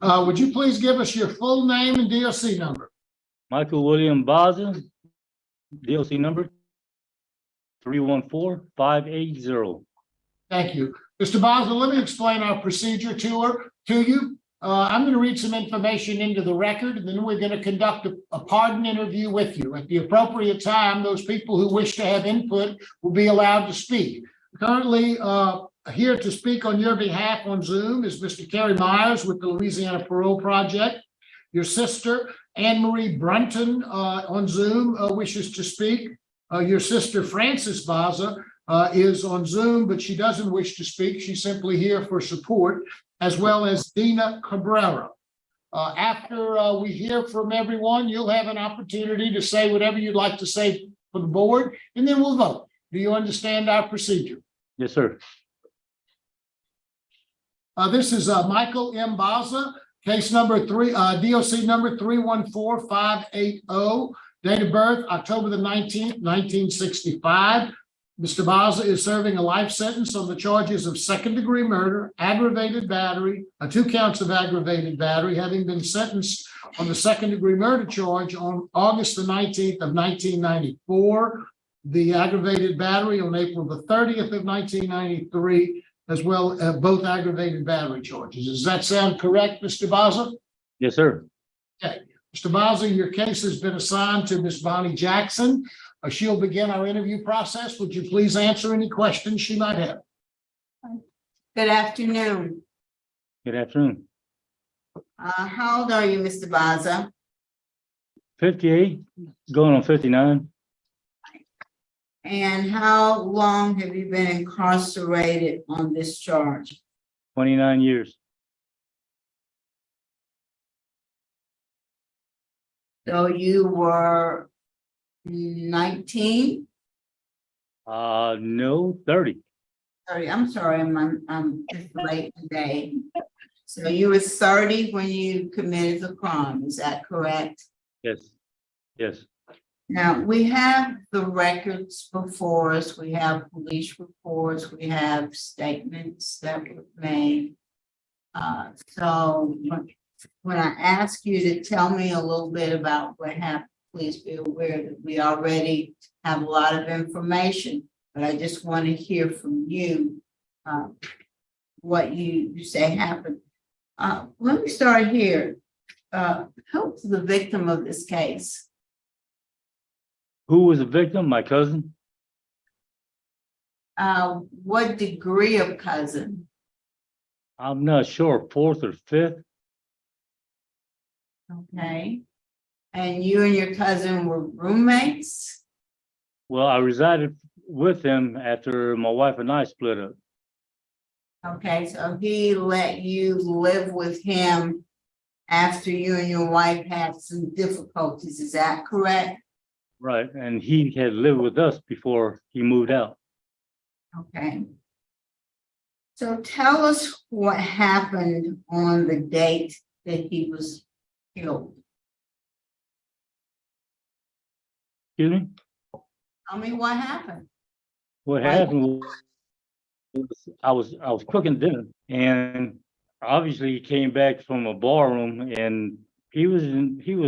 Would you please give us your full name and DOC number? Michael William Baza, DOC number 314580. Thank you. Mr. Baza, let me explain our procedure to you. I'm going to read some information into the record, and then we're going to conduct a pardon interview with you. At the appropriate time, those people who wish to have input will be allowed to speak. Currently, here to speak on your behalf on Zoom is Mr. Kerry Myers with the Louisiana Parole Project. Your sister, Anne Marie Brunton, on Zoom wishes to speak. Your sister, Frances Baza, is on Zoom, but she doesn't wish to speak. She's simply here for support, as well as Dina Cabrera. After we hear from everyone, you'll have an opportunity to say whatever you'd like to say for the board, and then we'll vote. Do you understand our procedure? Yes, sir. This is Michael M. Baza, case number DOC number 314580, date of birth October the 19th, 1965. Mr. Baza is serving a life sentence on the charges of second-degree murder, aggravated battery, 2 counts of aggravated battery, having been sentenced on the second-degree murder charge on August the 19th of 1994, the aggravated battery on April the 30th of 1993, as well as both aggravated battery charges. Does that sound correct, Mr. Baza? Yes, sir. Okay. Mr. Baza, your case has been assigned to Ms. Bonnie Jackson. She'll begin our interview process. Would you please answer any questions she might have? Good afternoon. Good afternoon. How old are you, Mr. Baza? 58, going on 59. And how long have you been incarcerated on this charge? 29 years. So you were 19? No, 30. I'm sorry, I'm just late today. So you were 30 when you committed the crime, is that correct? Yes. Yes. Now, we have the records before us, we have police reports, we have statements that were made. So when I ask you to tell me a little bit about what happened, please be aware that we already have a lot of information, but I just want to hear from you what you say happened. Let me start here. Who's the victim of this case? Who was the victim? My cousin. What degree of cousin? I'm not sure, 4th or 5th. Okay. And you and your cousin were roommates? Well, I resided with him after my wife and I split up. Okay, so he let you live with him after you and your wife had some difficulties, is that correct? Right. And he had lived with us before he moved out. Okay. So tell us what happened on the date that he was killed. Excuse me? Tell me what happened. What happened was I was cooking dinner, and obviously he came back from a bar room, and he was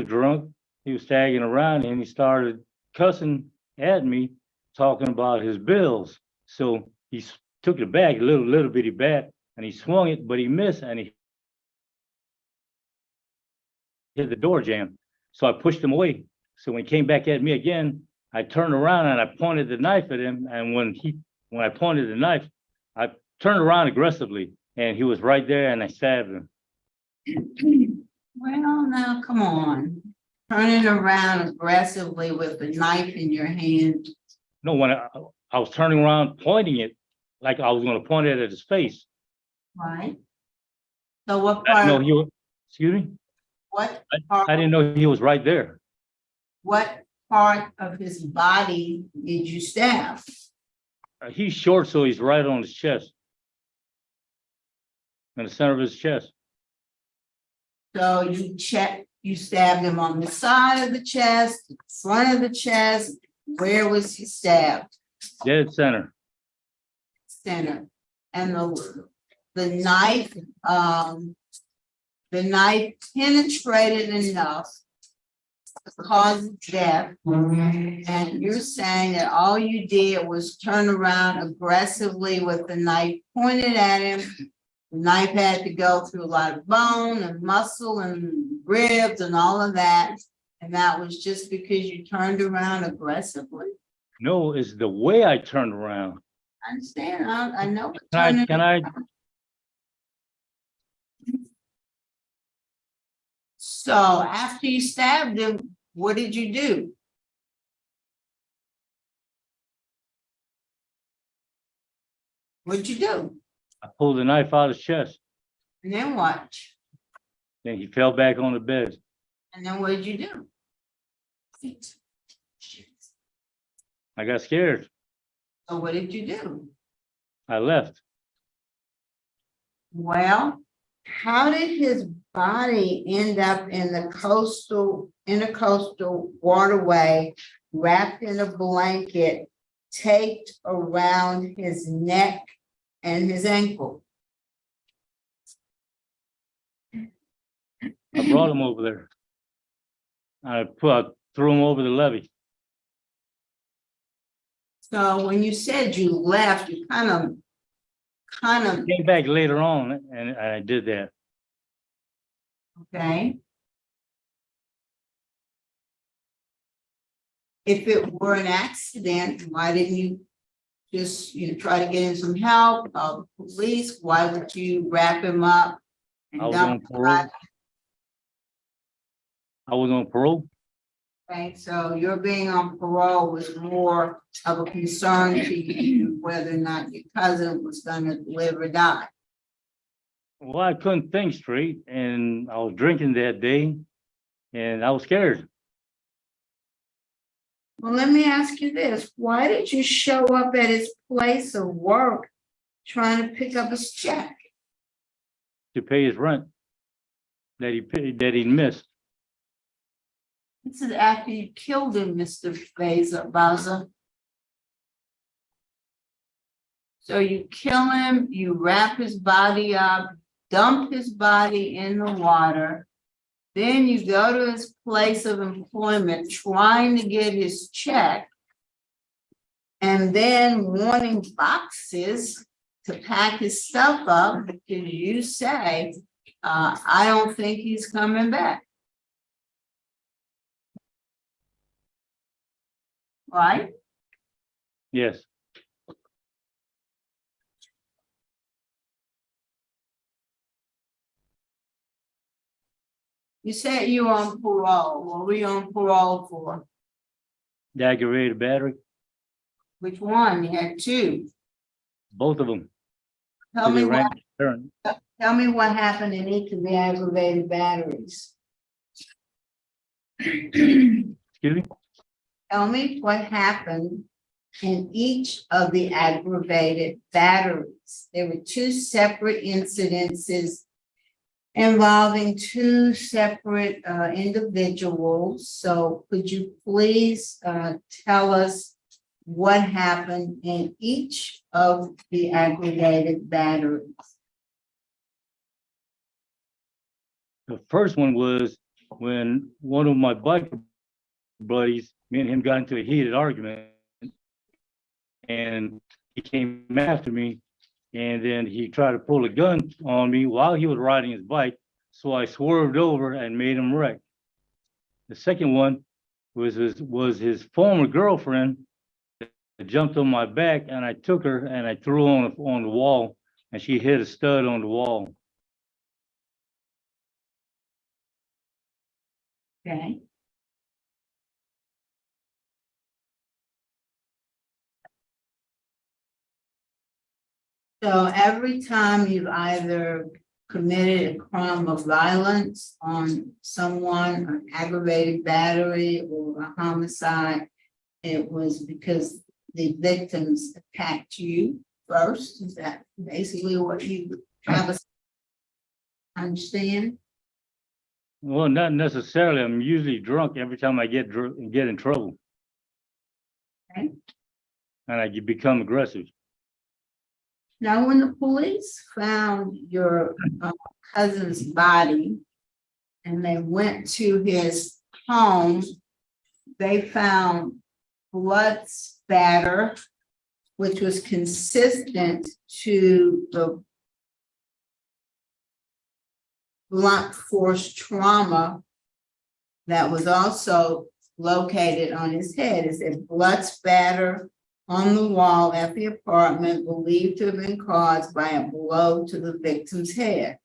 drunk. He was staggering around, and he started cussing at me, talking about his bills. So he took the bat, a little bitty bat, and he swung it, but he missed, and he hit the door jamb. So I pushed him away. So when he came back at me again, I turned around and I pointed the knife at him. And when I pointed the knife, I turned around aggressively, and he was right there, and I stabbed him. Well, now, come on. Turning around aggressively with a knife in your hand. No, when I was turning around, pointing it, like I was going to point it at his face. Right. So what part? No, he was, excuse me? What I part? didn't know he was right there. What part of his body did you stab? He's short, so he's right on his chest. In the center of his chest. So you stabbed him on the side of the chest, the front of the chest. Where was he stabbed? Dead center. Center. And the knife, the knife penetrated enough to cause death. And you're saying that all you did was turn around aggressively with the knife pointed at him. The knife had to go through a lot of bone and muscle and ribs and all of that. And that was just because you turned around aggressively. No, it's the way I turned around. I understand. I know. what Can turning I, around. So after you stabbed him, what did you do? What'd you do? I pulled the knife out of his chest, And then what? then he fell back on the bed. And then what did you do? I got scared. So what did you do? I left. Well, how did his body end up in the intercoastal waterway, wrapped in a blanket, taped around his neck and his ankle? I brought him over there. I threw him over the levee. So when you said you left, you kind of, Came back later on and I did that. okay. If it were an accident, why didn't you just, try to get in some help, call the police? Why would you wrap him up? And I was dump on him parole. right- I was on parole. Okay, so your being on parole was more of a concern to you whether or not your cousin was gonna live or die. Well, I couldn't think straight and I was drinking that day and I was scared. Well, let me ask you this, why did you show up at his place of work trying to pick up his check? To pay his rent that he paid, that he missed. This is after you killed him, Mr. Baza. So you kill him, you wrap his body up, dump his body in the water. Then you go to his place of employment trying to get his check. And then wanting boxes to pack his stuff up because you say, I don't think he's coming back. Right? Yes, You said you were on parole. What were you on parole for? the aggravated battery, Which one? You had two. both of them. Tell me what, Turn. tell me what happened in each of the aggravated batteries. Excuse me? Tell me what happened in each of the aggravated batteries. There were two separate incidences involving two separate individuals. So could you please tell us what happened in each of the aggravated batteries? The first one was when one of my biker buddies, me and him got into a heated argument. And he came after me and then he tried to pull a gun on me while he was riding his bike. So I swerved over and made him wreck. The second one was his former girlfriend that jumped on my back and I took her and I threw her on the wall and she hit a stud on the wall. Okay. So every time you've either committed a crime of violence on someone, an aggravated battery or a homicide, it was because the victims attacked you first. Is that basically what you have us understand? Well, not necessarily. I'm usually drunk every time I get in trouble. Okay. And I become aggressive. Now, when the police found your cousin's body and they went to his home, they found blood spatter, which was consistent to the blunt force trauma that was also located on his head. It said blood spatter on the wall at the apartment believed to have been caused by a blow to the victim's head.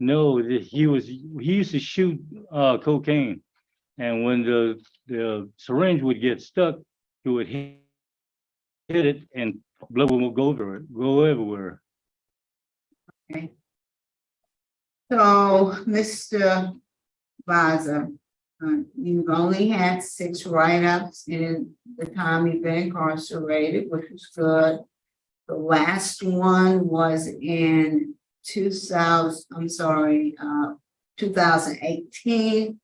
No, he used to shoot cocaine, and when the syringe would get stuck, he would hit it, and blood would go everywhere. Okay. So, Mr. Baza, you've only had 6 write-ups in the time you've been incarcerated, which was good. The last one was in 2018.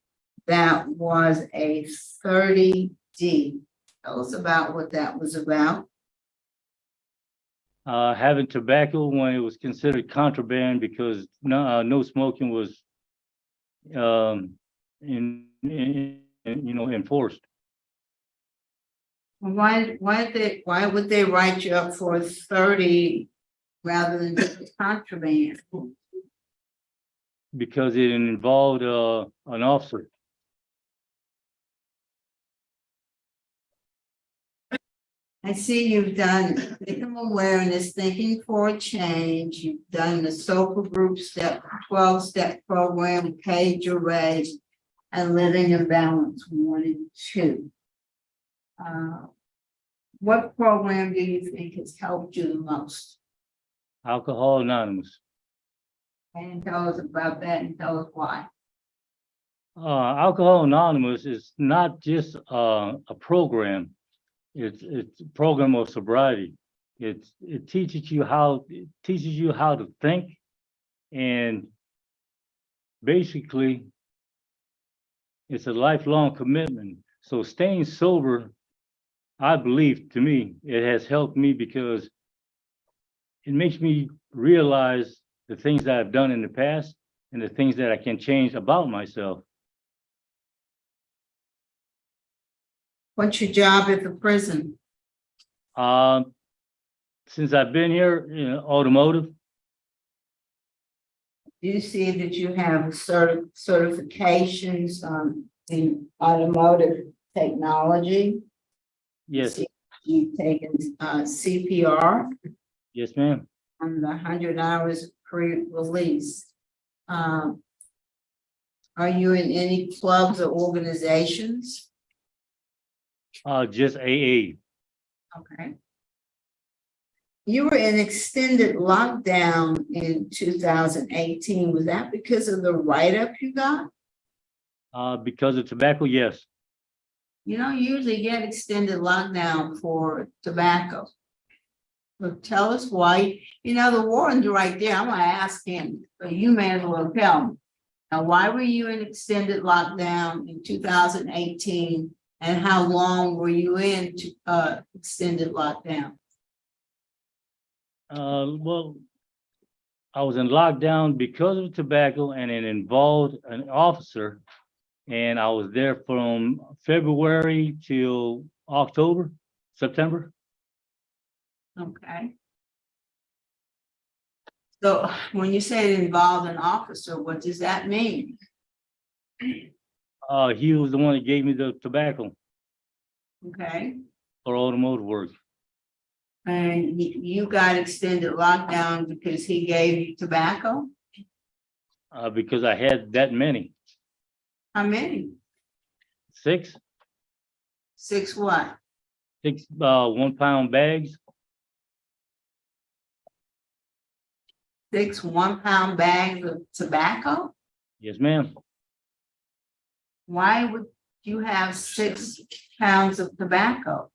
That was a 30D. Tell us about what that was about. Having tobacco when it was considered contraband because no smoking was enforced. Why would they write you up for 30 rather than just contraband? Because it involved an officer. I see you've done victim awareness, thinking for a change. You've done the SOPA group 12-step program, Page Array, and Living in Balance 1 and 2. What program do you think has helped you the most? Alcohol Anonymous. And tell us about that and tell us why. Alcohol Anonymous is not just a program. It's a program of sobriety. It teaches you how to think, and basically it's a lifelong commitment. So staying sober, I believe, to me, it has helped me because it makes me realize the things that I've done in the past and the things that I can change about myself. What's your job at the prison? Since I've been here, automotive. Do you see that you have certifications in automotive technology? Yes, You've taken CPR yes, ma'am. on the 100 hours pre-release. Are you in any clubs or organizations? Just AA. Okay. You were in extended lockdown in 2018. Was that because of the write-up you got? Because of tobacco, yes. You don't usually get extended lockdown for tobacco. But tell us why. The warden's right there. I'm gonna ask him, but you may as well tell me. Now, why were you in extended lockdown in 2018? And how long were you in extended lockdown? Well, I was in lockdown because of tobacco, and it involved an officer, and I was there from February till September. Okay. So when you say it involved an officer, what does that mean? He was the one that gave me the tobacco Okay. for automotive work. And you got extended lockdown because he gave you tobacco? Because I had that many. How many? 6 what? 1 pound bags. 6 1-pound bags of tobacco? Yes, ma'am. Why would you have 6 pounds of tobacco?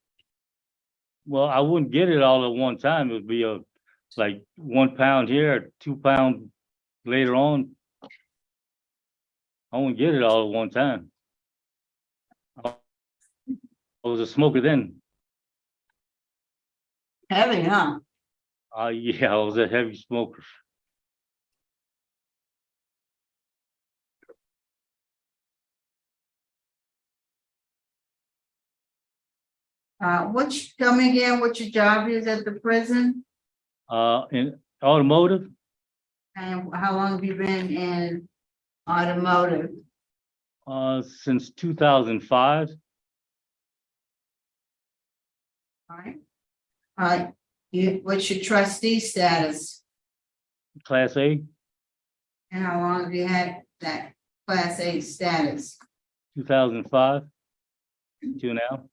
Well, I wouldn't get it all at one time. It would be like 1 pound here, 2 pounds later on. I wouldn't get it all at one time. I was a smoker then. Heavy, huh? Yeah, I was a heavy smoker. Tell me again what your job is at the prison In automotive, and how long have you been in automotive? since 2005, All right. What's your trustee status Class A, and how long have you had that class A status? 2005 to now.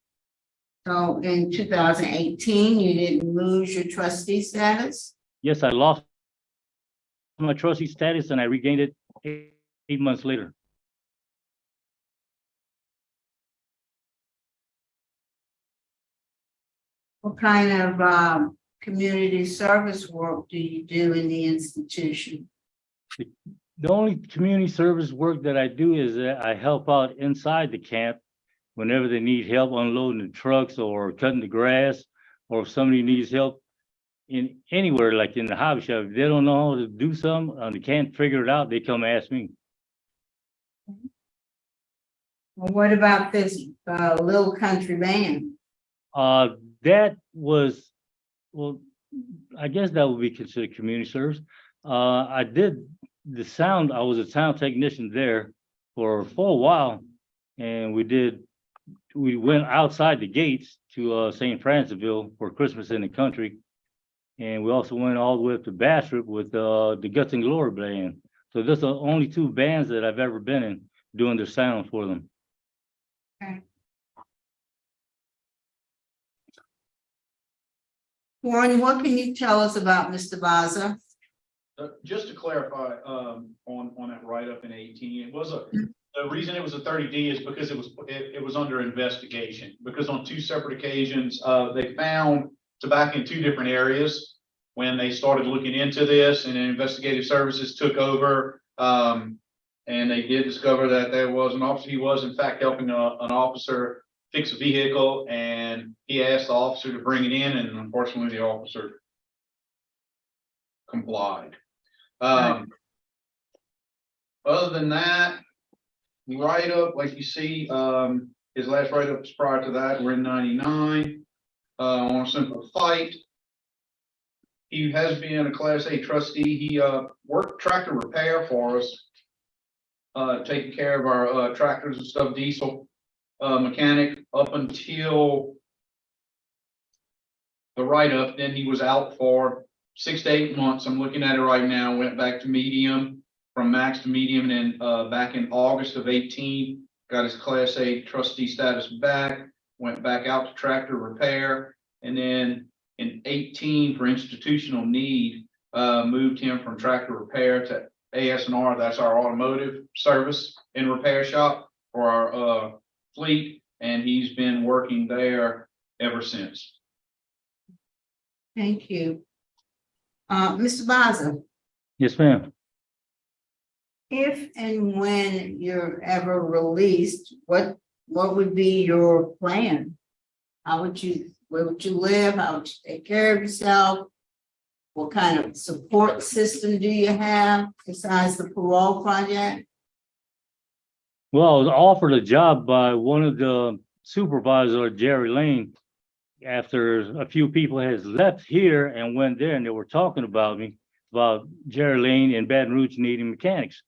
So in 2018, you didn't lose your trustee status? Yes, I lost my trustee status and I regained it 8 months later. What kind of community service work do you do in the institution? The only community service work that I do is that I help out inside the camp whenever they need help unloading the trucks or cutting the grass, or if somebody needs help in anywhere, like in the hobby shop. If they don't know how to do something, they can't figure it out, they come ask me. Well, what about this little country band? That was, well, I guess that would be considered community service. I did the sound, I was a sound technician there for a while. And we went outside the gates to St. Francisville for Christmas in the country. And we also went all the way up to Bastrop with the Guts and Glory band. So those are the only two bands that I've ever been in doing the sound for them. Okay. Warren, what can you tell us about Mr. Baza? Just to clarify, on that write-up in 18, it was the reason it was a 30D is because it was under investigation, because on two separate occasions, they found tobacco in two different areas when they started looking into this, and then investigative services took over. And they did discover that there was an officer, he was in fact helping an officer fix a vehicle, and he asked the officer to bring it in, and unfortunately the officer complied. Other than that, write-up, like you see, his last write-ups prior to that were in 99. On a simple fight, he has been a Class A trustee. He worked tractor repair for us, taking care of our tractors and stuff, diesel mechanic up until the write-up. Then he was out for 6 to 8 months. I'm looking at it right now. Went back to medium, from max to medium, and then back in August of 18, got his Class A trustee status back. Went back out to tractor repair, and then in 18, for institutional need, moved him from tractor repair to AS&R. That's our automotive service and repair shop for our fleet, and he's been working there ever since. Thank you. Mr. Baza, Yes, ma'am. if and when you're ever released, what would be your plan? Where would you live? How would you take care of yourself? What kind of support system do you have besides the parole project? Well, I was offered a job by one of the supervisors, Jerry Lane, after a few people has left here and went there, and they were talking about me, about Jerry Lane and Baton Rouge needing mechanics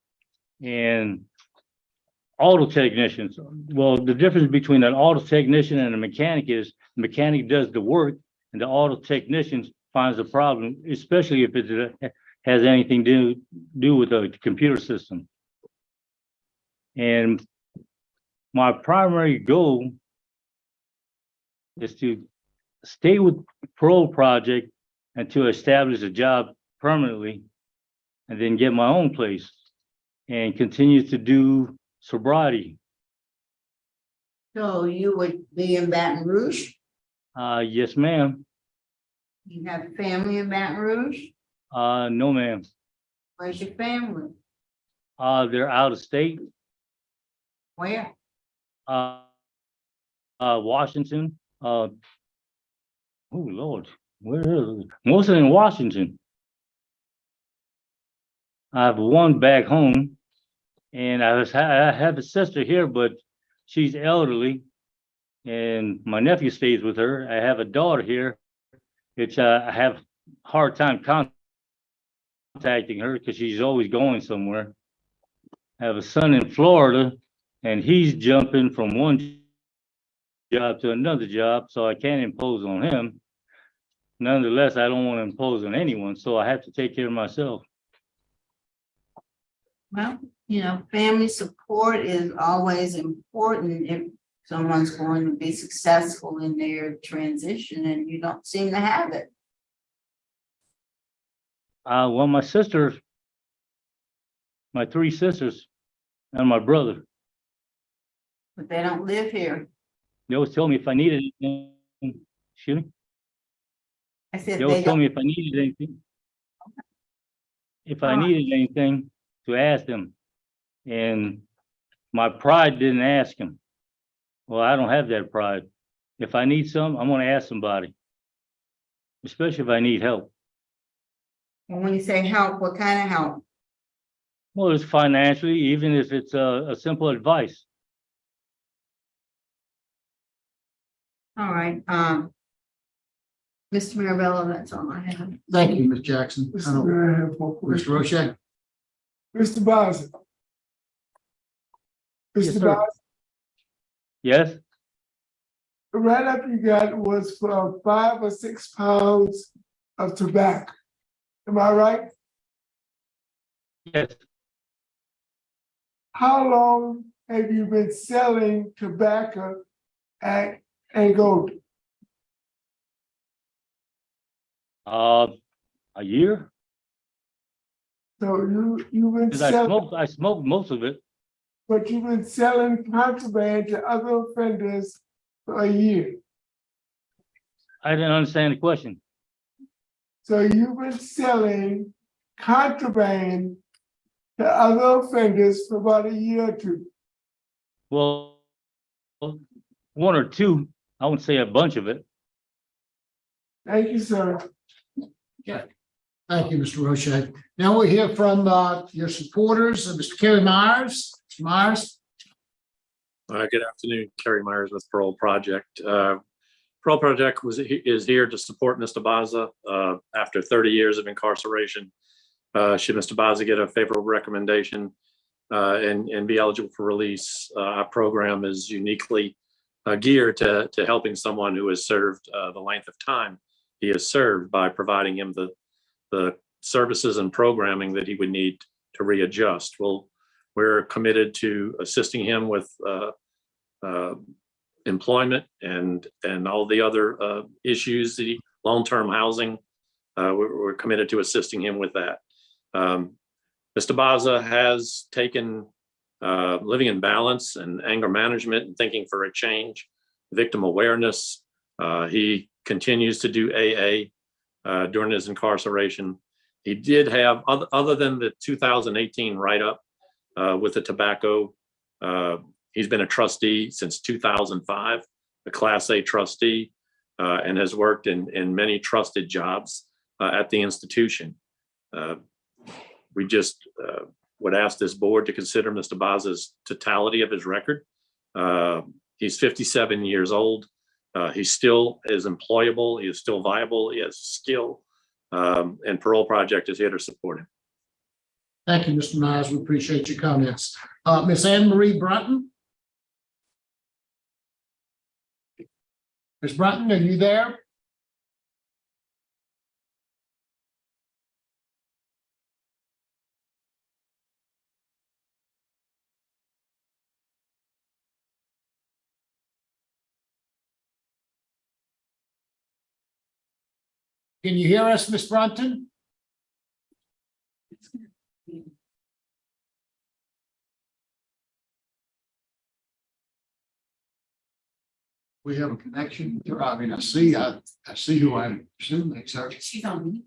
and auto technicians. Well, the difference between an auto technician and a mechanic is the mechanic does the work and the auto technician finds the problem, especially if it has anything to do with the computer system. And my primary goal is to stay with the parole project and to establish a job permanently, and then get my own place and continue to do sobriety. So you would be in Baton Rouge? Yes, ma'am. You have family in Baton Rouge? No, ma'am. Where's your family? They're out of state. Where? Washington. Oh Lord, Where is it? Mostly in Washington. I have one back home, and I have a sister here, but she's elderly, and my nephew stays with her. I have a daughter here, which I have a hard time contacting her because she's always going somewhere. I have a son in Florida, and he's jumping from one job to another job, so I can't impose on him. Nonetheless, I don't want to impose on anyone, so I have to take care of myself. Well, you know, family support is always important if someone's going to be successful in their transition and you don't seem to have it. Well, my sisters, my three sisters, and my brother, But they don't live here. they always tell me if I needed anything, excuse me, I said they they always tell don't. me if I needed anything. If I Alright. needed anything, to ask them. And my pride didn't ask them. Well, I don't have that pride. If I need some, I'm gonna ask somebody. Especially if I need help. And when you say help, what kind of help? Well, it's financially, even if it's a simple advice. All right, Mr. Mirabella, that's all I have. Thank you, Ms. Jackson. I Mr. don't- Mayor, I have one Mr. question. Roche? Mr. Baza. Yes, Mr. sir. Baza, Yes, the write-up you got was for 5 or 6 pounds of tobacco. Am I right? yes. How long have you been selling tobacco at Angola? A year? So you've been Cause selling, I smoked most of it. but you've been selling contraband to other offenders for a year. I didn't understand the question. So you've been selling contraband to other offenders for about a year or two. Well, one or two, I wouldn't say a bunch of it. Thank you, sir. Thank you, Mr. Roche. Now we'll hear from your supporters, Mr. Kerry Myers. Mr. Myers? Good afternoon, Kerry Myers with Parole Project. Parole Project is here to support Mr. Baza after 30 years of incarceration. Should Mr. Baza get a favorable recommendation and be eligible for release, our program is uniquely geared to helping someone who has served the length of time he has served by providing him the services and programming that he would need to readjust. We're committed to assisting him with employment and all the other issues, the long-term housing. We're committed to assisting him with that. Mr. Baza has taken living in balance and anger management and thinking for a change, victim awareness. He continues to do AA during his incarceration. He did have, other than the 2018 write-up with the tobacco, he's been a trustee since 2005, a Class A trustee, and has worked in many trusted jobs at the institution. We just would ask this board to consider Mr. Baza's totality of his record. He's 57 years old. He still is employable. He is still viable. He has skill, and Parole Project is here to support him. Thank you, Mr. Myers. We appreciate your comments. Ms. Anne Marie Brunton? Ms. Brunton, are you there? Can you hear us, Ms. Brunton? We have a connection with her. I mean, I see who I assume it's her. She's on.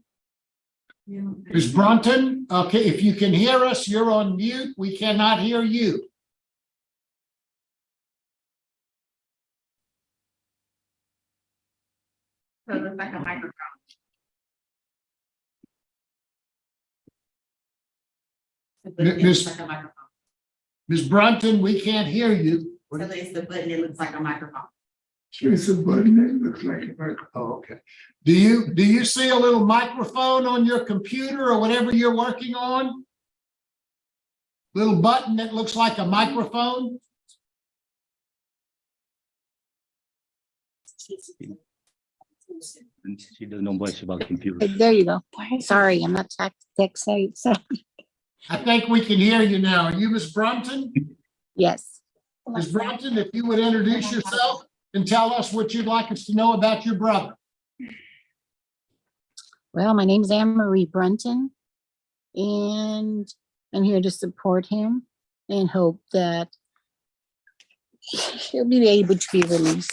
Ms. Brunton, okay, if you can hear us, you're on mute. We cannot hear you. Miss Ms. Brunton, we can't hear you. It's the button, it looks like a microphone. It's a button that looks like a microphone. Oh, okay. Do you see a little microphone on your computer or whatever you're working on? Little button that looks like a microphone? She doesn't know much about computers. There you go. Sorry, I'm not tech savvy. So, I think we can hear you now. Are you Ms. Brunton? yes. Ms. Brunton, if you would introduce yourself and tell us what you'd like us to know about your brother. Well, my name is Anne Marie Brunton, and I'm here to support him and hope that he'll be able to be released.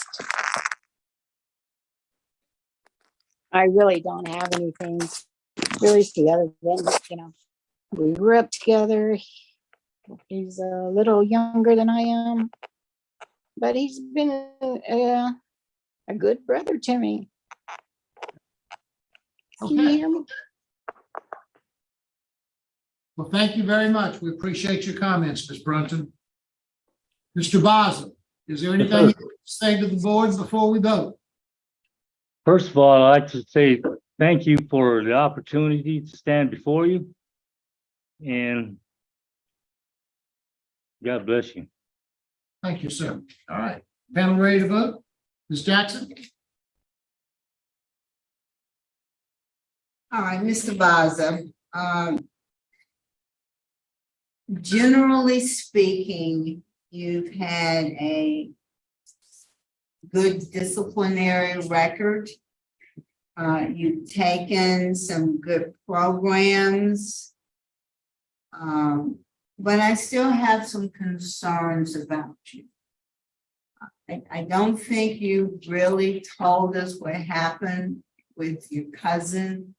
I really don't have anything really to other than, we grew up together. He's a little younger than I am, but he's been a good brother to me. Can you Okay. hear me? Well, thank you very much. We appreciate your comments, Ms. Brunton. Mr. Baza, is there anything you want to say to the board before we vote? First of all, I'd like to say thank you for the opportunity to stand before you. And God bless you. Thank you, sir. All right. Panel ready to vote? Ms. Jackson? All right, Mr. Baza, generally speaking, you've had a good disciplinary record. You've taken some good programs. But I still have some concerns about you. I don't think you really told us what happened with your cousin.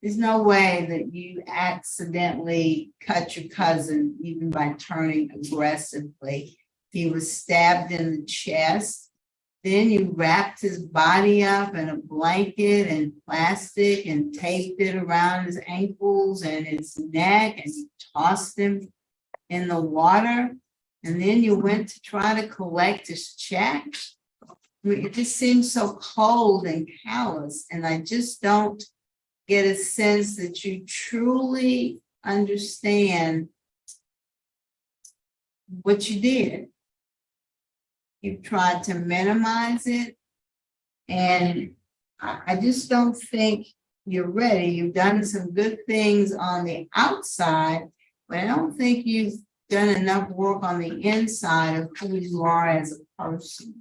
There's no way that you accidentally cut your cousin even by turning aggressively. He was stabbed in the chest. Then you wrapped his body up in a blanket and plastic and taped it around his ankles and his neck, and you tossed him in the water. And then you went to try to collect his check. I mean, it just seems so cold and callous, and I just don't get a sense that you truly understand what you did. You've tried to minimize it, and I just don't think you're ready. You've done some good things on the outside, but I don't think you've done enough work on the inside of who you are as a person.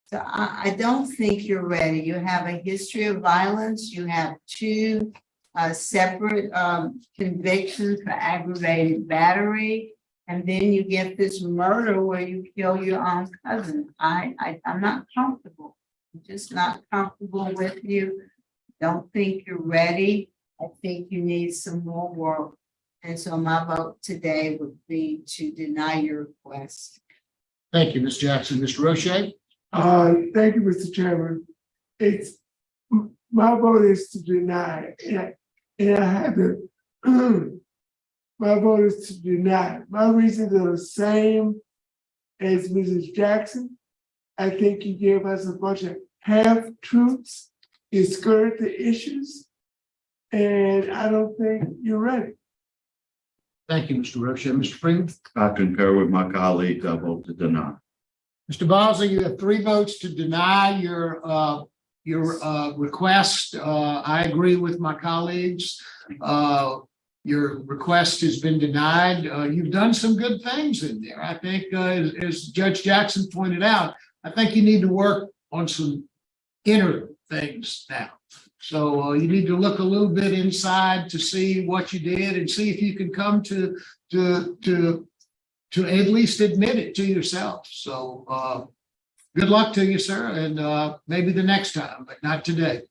So I don't think you're ready. You have a history of violence. You have two separate convictions for aggravated battery. And then you get this murder where you kill your own cousin. I'm not comfortable. I'm just not comfortable with you. Don't think you're ready. I think you need some more work. And so my vote today would be to deny your request. Thank you, Ms. Jackson. Mr. Roche? Thank you, Mr. Chairman. My vote is to deny, and I have to, my vote is to deny. My reasons are the same as Mrs. Jackson. I think you gave us a bunch of half-truths. You skirted the issues, and I don't think you're ready. Thank you, Mr. Roche. Mr. Freeman? I concur with my colleagues. I vote to deny. Mr. Baza, you have 3 votes to deny your request. I agree with my colleagues. Your request has been denied. You've done some good things in there. I think, as Judge Jackson pointed out, I think you need to work on some inner things now. So you need to look a little bit inside to see what you did and see if you can come to at least admit it to yourself. So good luck to you, sir, and maybe the next time, but not today.